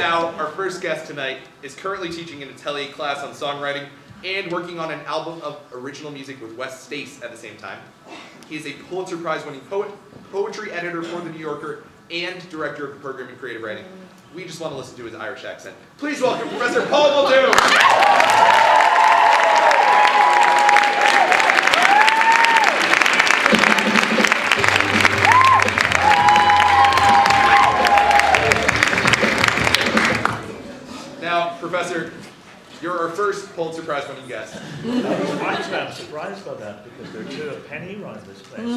Now, our first guest tonight is currently teaching an atelier class on songwriting and working on an album of original music with Wes Stace at the same time. He is a Pulitzer Prize-winning poet, poetry editor for The New Yorker, and director of the program in creative writing. We just want to listen to his Irish accent. Please welcome Professor Paul Muldoon. Now, Professor, you're our first Pulitzer Prize-winning guest. Actually, I'm surprised by that because they're two a penny around this place.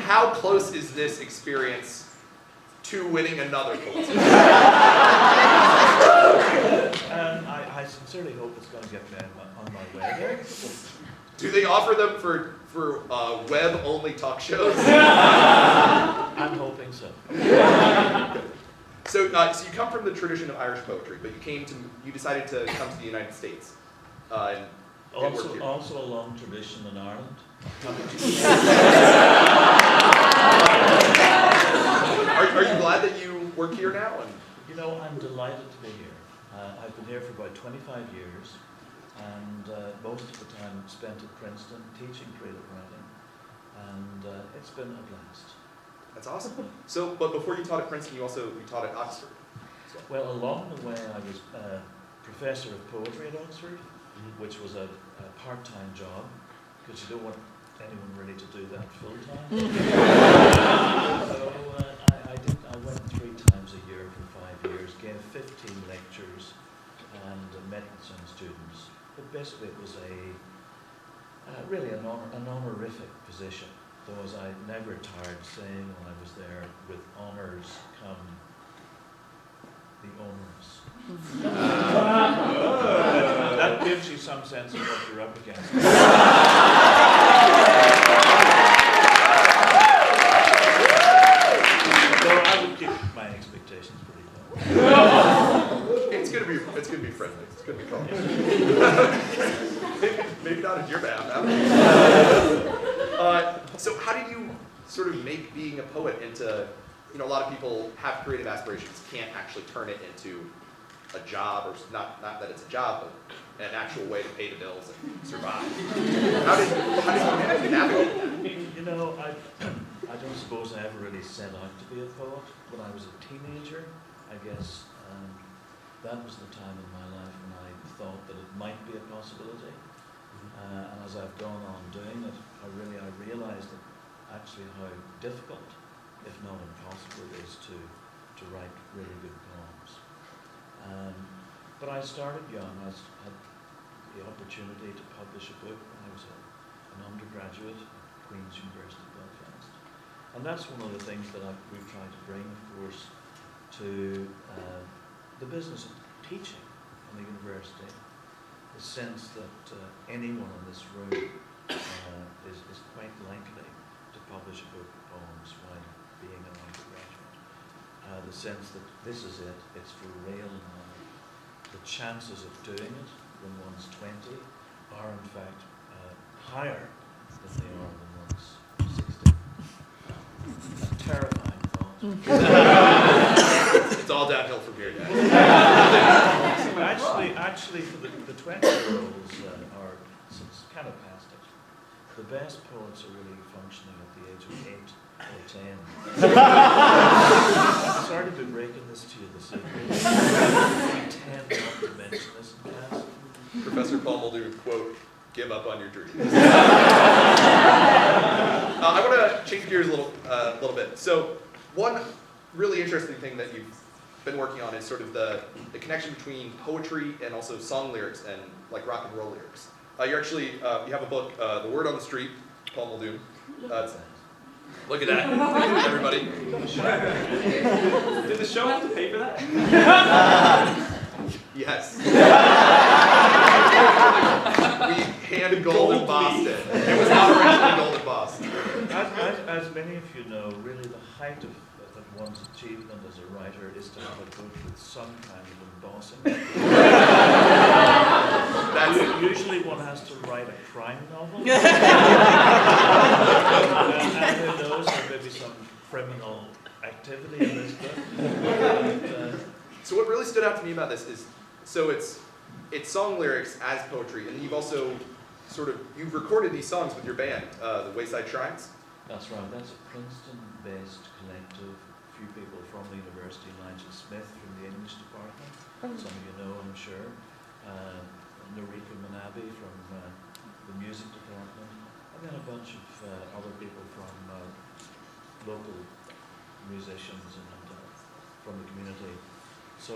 How close is this experience to winning another Pulitzer? I sincerely hope it's going to get me on my way there. Do they offer them for web-only talk shows? I'm hoping so. So you come from the tradition of Irish poetry, but you decided to come to the United States. And work here. Also a long tradition in Ireland. Are you glad that you work here now? You know, I'm delighted to be here. I've been here for about 25 years, and most of the time spent at Princeton teaching creative writing, and it's been a blast. That's awesome. So, but before you taught at Princeton, you taught at Oxford. Well, along the way, I was professor of poetry at Oxford, which was a part-time job, because you don't want anyone really to do that full-time. So I went 3 times a year for 5 years, gave 15 lectures, and met with some students. But basically, it was really an honorific position. Though as I never tired saying when I was there, with honors come the onerous. That gives you some sense of what you're up against. So I would keep my expectations pretty low. It's gonna be friendly. It's gonna be calm. maybe not in your behalf. So how did you sort of make being a poet into, a lot of people have creative aspirations, can't actually turn it into a job, or not that it's a job, but an actual way to pay the bills and survive. How did you navigate that? You know, I don't suppose I ever really set out to be a poet. When I was a teenager, I guess that was the time in my life when I thought that it might be a possibility. And as I've gone on doing it, I realized that actually how difficult, if not impossible, it is to write really good poems. But I started young. I had the opportunity to publish a book when I was an undergraduate at Queen's University, Belfast. And that's one of the things that we've tried to bring, of course, to the business of teaching in the university. The sense that anyone in this room is quite likely to publish a book of poems while being an undergraduate. The sense that this is it, it's for real now. The chances of doing it when one's 20 are in fact higher than they are when one's 60. A terrifying thought. It's all downhill from here, Dad. Actually, for the 20-year-olds are kind of past it. The best poets are really functioning at the age of 8 or 10. I'm sorry to be breaking this to you this evening. I tend not to mention this in class. Professor Paul Muldoon, quote, "Give up on your dreams." I want to change gears a little bit. So, one really interesting thing that you've been working on is sort of the connection between poetry and also song lyrics and like rock and roll lyrics. You have a book, The Word on the Street, Paul Muldoon. Look at that, everybody. Did the show have to pay for that? Yes. We hand gold embossed it. It was not originally gold embossed. As many of you know, really the height of one's achievement as a writer is to have a book with some kind of embossing. Usually one has to write a crime novel. And who knows, there may be some criminal activity in this book. So what really stood out to me about this is, so it's song lyrics as poetry, and you've also you've recorded these songs with your band, the Wayside Shrines. That's right. That's a Princeton-based collective. A few people from the university, Nigel Smith from the English department. Some of you know, I'm sure. Norika Manabi from the music department, and then a bunch of other people from local musicians and from the community. So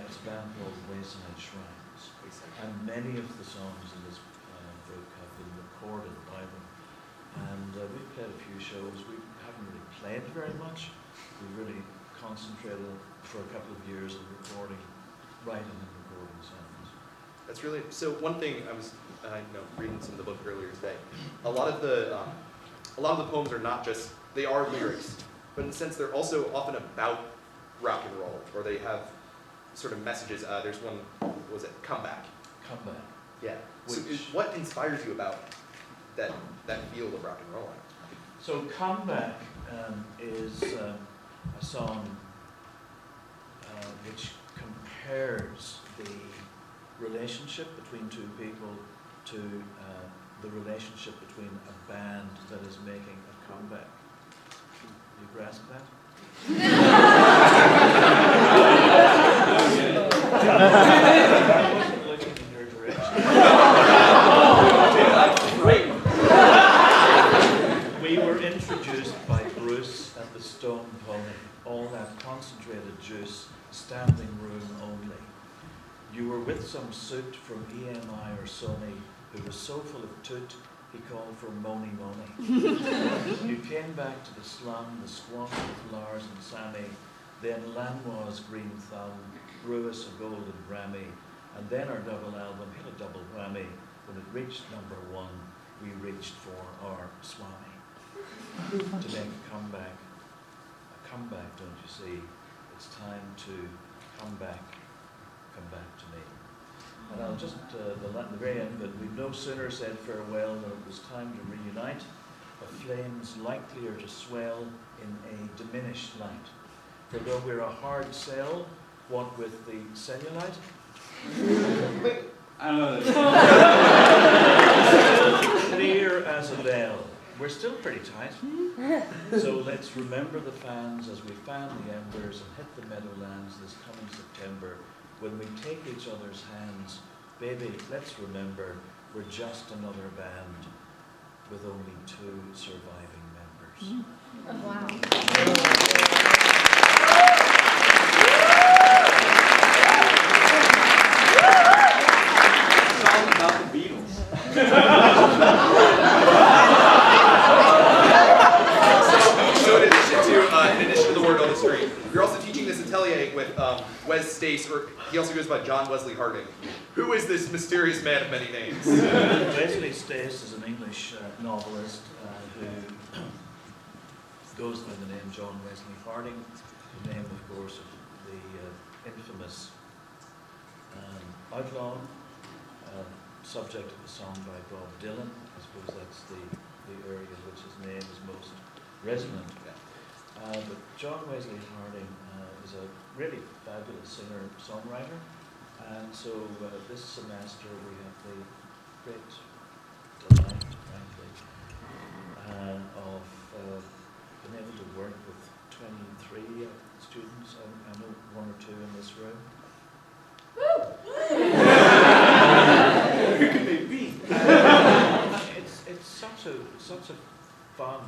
it's a band called Wayside Shrines, and many of the songs in this group have been recorded by them. And we've played a few shows. We haven't really played very much. We've really concentrated for a couple of years on writing and recording songs. That's really, so one thing I was reading some of the book earlier today. A lot of the poems are not just, they are lyrics, but in a sense they're also often about rock and roll, or they have sort of messages. There's one, what was it, Comeback. Comeback. Yeah. So what inspires you about that field of rock and roll? So Comeback is a song which compares the relationship between two people to the relationship between a band that is making a comeback. You grasp that? I wasn't looking in your direction. We were introduced by Bruce at the Stone Pony, all that concentrated juice, standing room only. You were with some suit from EMI or Sony who was so full of toot he called for Mony Mony. You came back to the slum, the squat with Lars and Sammy, then Lanois Green Thumb, brew us a golden Grammy, and then our double album hit a double whammy. When it reached #1, we reached for our Swami. To make a comeback, don't you see? It's time to come back to me. And I'll just, the very end of it, we've no sooner said farewell than it was time to reunite, the flames likelier to swell in a diminished light. For though we're a hard sell, what with the cellulite? I don't know. Clear as a bell. We're still pretty tight. So let's remember the fans as we fan the embers and hit the meadowlands this coming September. When we take each other's hands, baby, let's remember we're just another band with only 2 surviving members. Wow. It's all about the Beatles. So in addition to the word on the street, you're also teaching this atelier with Wes Stace, or he also goes by John Wesley Harding. Who is this mysterious man of many names? Wesley Stace is an English novelist who goes by the name John Wesley Harding, the name, of course, of the infamous Outlaw, subject of a song by Bob Dylan. I suppose that's the area in which his name is most resonant. But John Wesley Harding is a really fabulous singer-songwriter, and so this semester we have the great delight, frankly, of being able to work with 23 students. I know 1 or 2 in this room. Who could they be? It's such a fun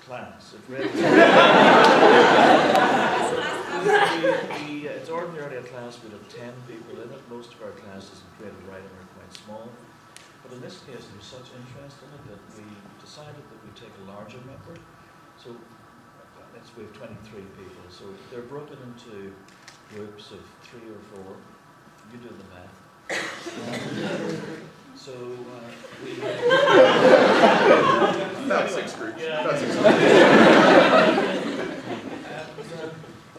class. It really it's ordinarily a class we'd have 10 people in it. Most of our classes in creative writing are quite small. But in this case there was such interest in it that we decided that we'd take a larger number. So we have 23 people. So they're broken into groups of 3 or 4. You do the math. So we About 6 groups. Yeah. About 6 groups.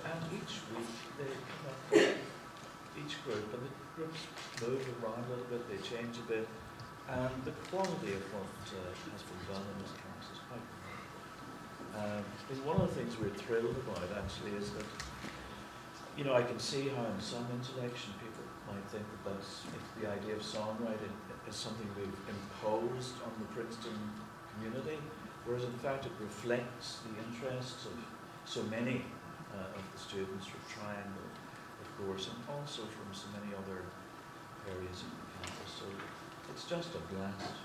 And each week they come up, each group, and the groups move around a little bit, they change a bit, and the quality of what has been done in this class is quite remarkable. One of the things we're thrilled about actually is that you know, I can see how in some intellection people might think that the idea of songwriting is something we've imposed on the Princeton community, whereas in fact it reflects the interests of so many of the students from Triangle, of course, and also from so many other areas of the campus. So it's just a blast.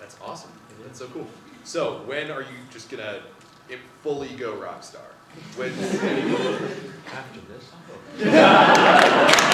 That's awesome. It That's is. so cool. So when are you just gonna fully go rock star? When? After this, I hope.